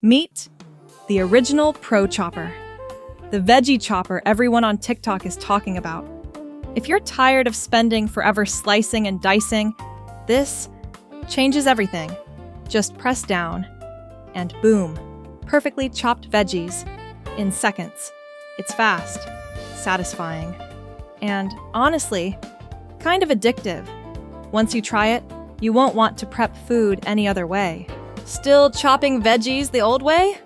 Meet the original Pro Chopper, the veggie chopper everyone on TikTok is talking about. If you're tired of spending forever slicing and dicing, this changes everything. Just press down, and boom, perfectly chopped veggies in seconds. It's fast, satisfying, and honestly, kind of addictive. Once you try it, you won't want to prep food any other way. Still chopping veggies the old way?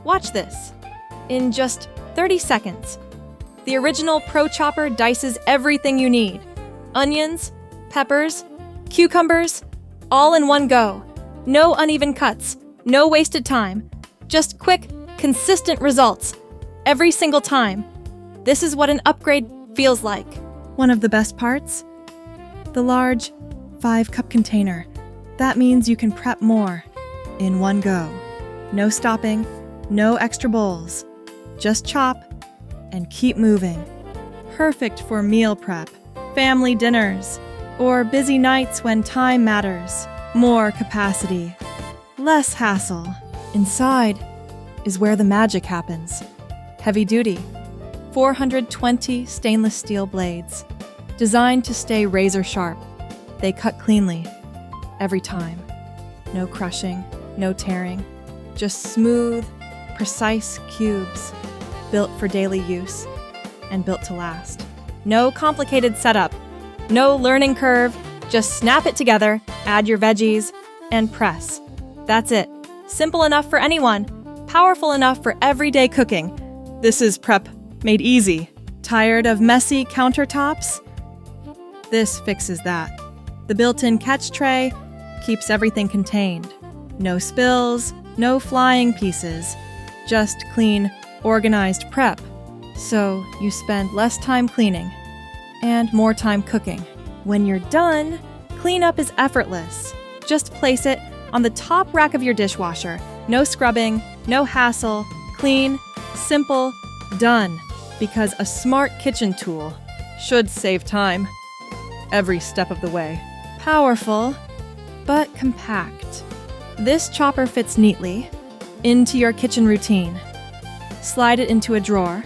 Watch this. In just 30 seconds, the original Pro Chopper dices everything you need. Onions, peppers, cucumbers, all in one go. No uneven cuts, no wasted time. Just quick, consistent results. Every single time. This is what an upgrade feels like. One of the best parts? The large 5-cup container. That means you can prep more in one go. No stopping, no extra bowls. Just chop and keep moving. Perfect for meal prep, family dinners, or busy nights when time matters. More capacity, less hassle. Inside is where the magic happens. Heavy duty, 420 stainless steel blades, designed to stay razor sharp. They cut cleanly, every time. No crushing, no tearing, just smooth, precise cubes, built for daily use and built to last. No complicated setup, no learning curve, just snap it together, add your veggies, and press. That's it. Simple enough for anyone, powerful enough for everyday cooking. This is prep made easy. Tired of messy countertops? This fixes that. The built-in catch tray keeps everything contained. No spills, no flying pieces, just clean, organized prep. So you spend less time cleaning and more time cooking. When you're done, cleanup is effortless. Just place it on the top rack of your dishwasher. No scrubbing, no hassle, clean, simple, done. Because a smart kitchen tool should save time every step of the way. Powerful, but compact. This chopper fits neatly into your kitchen routine. Slide it into a drawer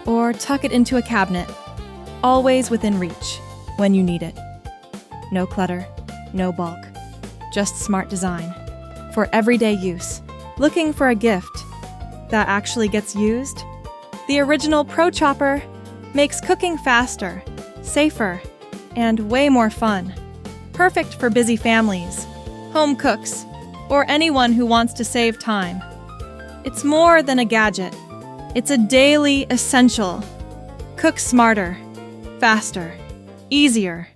or tuck it into a cabinet, always within reach when you need it. No clutter, no bulk, just smart design for everyday use. Looking for a gift that actually gets used? The original Pro Chopper makes cooking faster, safer, and way more fun. Perfect for busy families, home cooks, or anyone who wants to save time. It's more than a gadget. It's a daily essential. Cook smarter, faster, easier,